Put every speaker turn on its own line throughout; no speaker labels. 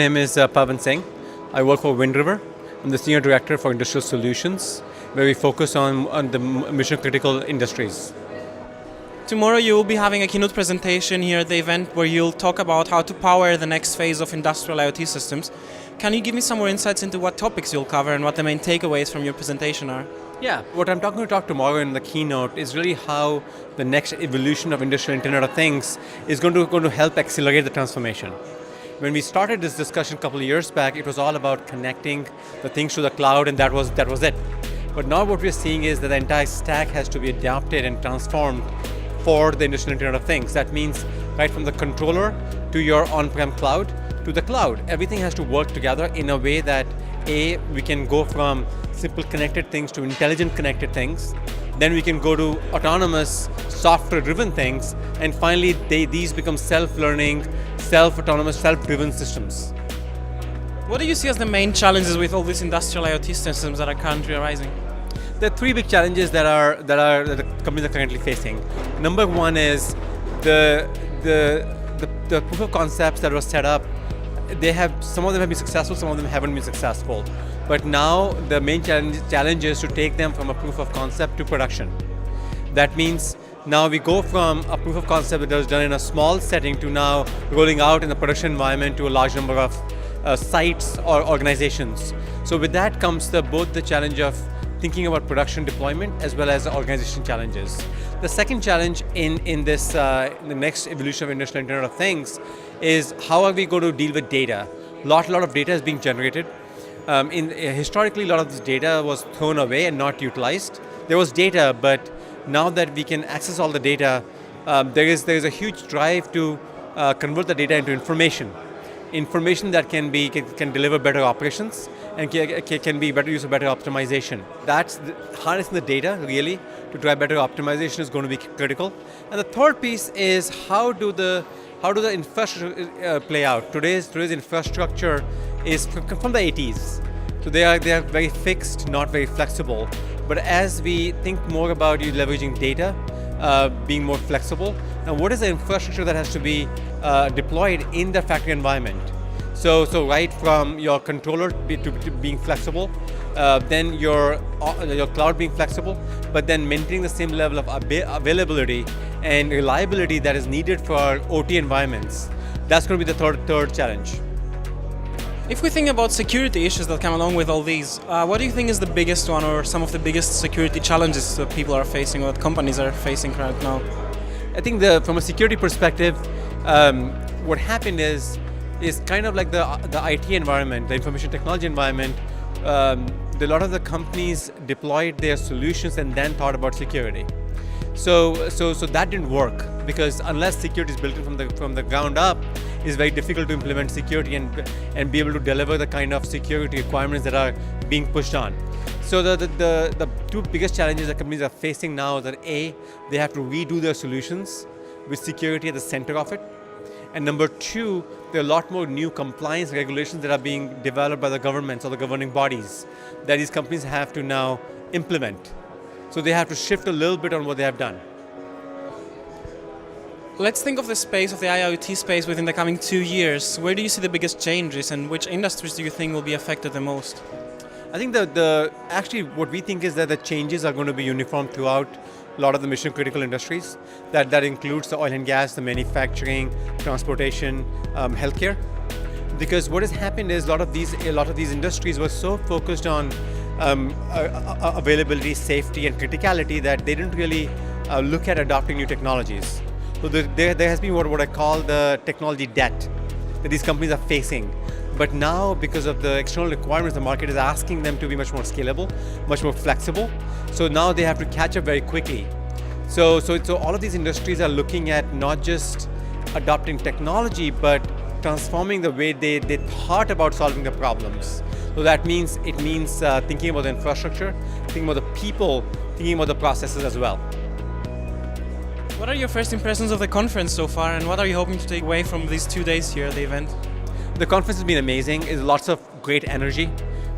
name is Pavan Singh. I work for WindRiver. I'm the Senior Director for Industrial Solutions, where we focus on the mission-critical industries.
Tomorrow you will be having a keynote presentation here at the event where you'll talk about how to power the next phase of industrial IoT systems. Can you give me some more insights into what topics you'll cover and what the main takeaways from your presentation are?
Yeah, what I'm going to talk tomorrow in the keynote is really how the next evolution of industrial Internet of Things is going to help accelerate the transformation. When we started this discussion a couple of years back, it was all about connecting the things to the cloud, and that was it. But now what we're seeing is that the entire stack has to be adapted and transformed for the industrial Internet of Things. That means right from the controller to your on-prem cloud to the cloud. Everything has to work together in a way that we can go from simple connected things to intelligent connected things. Then we can go to autonomous, software-driven things, and finally these become self-learning, self-autonomous, self-driven systems.
What do you see as the main challenges with all these industrial IoT systems that are currently arising?
There are three big challenges that the companies are currently facing. Number one is the proof of concepts that were set up. Some of them have been successful, some of them haven't been successful. But now the main challenge is to take them from a proof of concept to production. That means now we go from a proof of concept that was done in a small setting to now rolling out in a production environment to a large number of sites or organizations. So with that comes both the challenge of thinking about production deployment as well as organization challenges. The second challenge in the next evolution of industrial Internet of Things is how are we going to deal with data? A lot of data is being generated. Historically, a lot of this data was thrown away and not utilized. There was data, but now that we can access all the data, there is a huge drive to convert the data into information. Information that can deliver better operations and can be better use of better optimization. That's harnessing the data really to drive better optimization is going to be critical. And the third piece is how do the infrastructure play out? Today's infrastructure is from the 80s, so they are very fixed, not very flexible. But as we think more about you leveraging data, being more flexible, now what is the infrastructure that has to be deployed in the factory environment? So right from your controller to being flexible, then your cloud being flexible, but then maintaining the same level of availability and reliability that is needed for OT environments. That's going to be the third challenge.
If we think about security issues that come along with all these, what do you think is the biggest one or some of the biggest security challenges that people are facing or that companies are facing right now?
I think from a security perspective, what happened is kind of like the IT environment, the information technology environment. A lot of the companies deployed their solutions and then thought about security. So that didn't work because unless security is built in from the ground up, it's very difficult to implement security and be able to deliver the kind of security requirements that are being pushed on. So the two biggest challenges that companies are facing now is that they have to redo their solutions with security at the center of it. And number two, there are a lot more new compliance regulations that are being developed by the governments or the governing bodies that these companies have to now implement. So they have to shift a little bit on what they have done.
Let's think of the space of the IoT space within the coming 2 years. Where do you see the biggest changes and which industries do you think will be affected the most?
I think actually what we think is that the changes are going to be uniform throughout a lot of the mission critical industries. That includes the oil and gas, the manufacturing, transportation, healthcare. Because what has happened is a lot of these industries were so focused on availability, safety, and criticality that they didn't really look at adopting new technologies. So there has been what I call the technology debt that these companies are facing. But now, because of the external requirements, the market is asking them to be much more scalable, much more flexible. So now they have to catch up very quickly. So all of these industries are looking at not just adopting technology, but transforming the way they thought about solving the problems. So it means thinking about the infrastructure, thinking about the people, thinking about the processes as well.
What are your first impressions of the conference so far, and what are you hoping to take away from these 2 days here at the event?
The conference has been amazing. It's lots of great energy.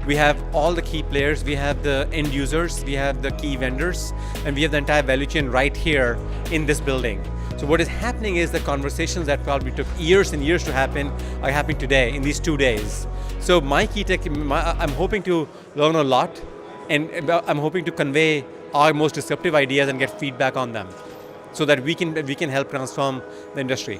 We have all the key players, we have the end users, we have the key vendors, and we have the entire value chain right here in this building. So what is happening is the conversations that probably took years and years to happen are happening today, in these 2 days. So my key tech, I'm hoping to learn a lot, and I'm hoping to convey our most disruptive ideas and get feedback on them, so that we can help transform the industry.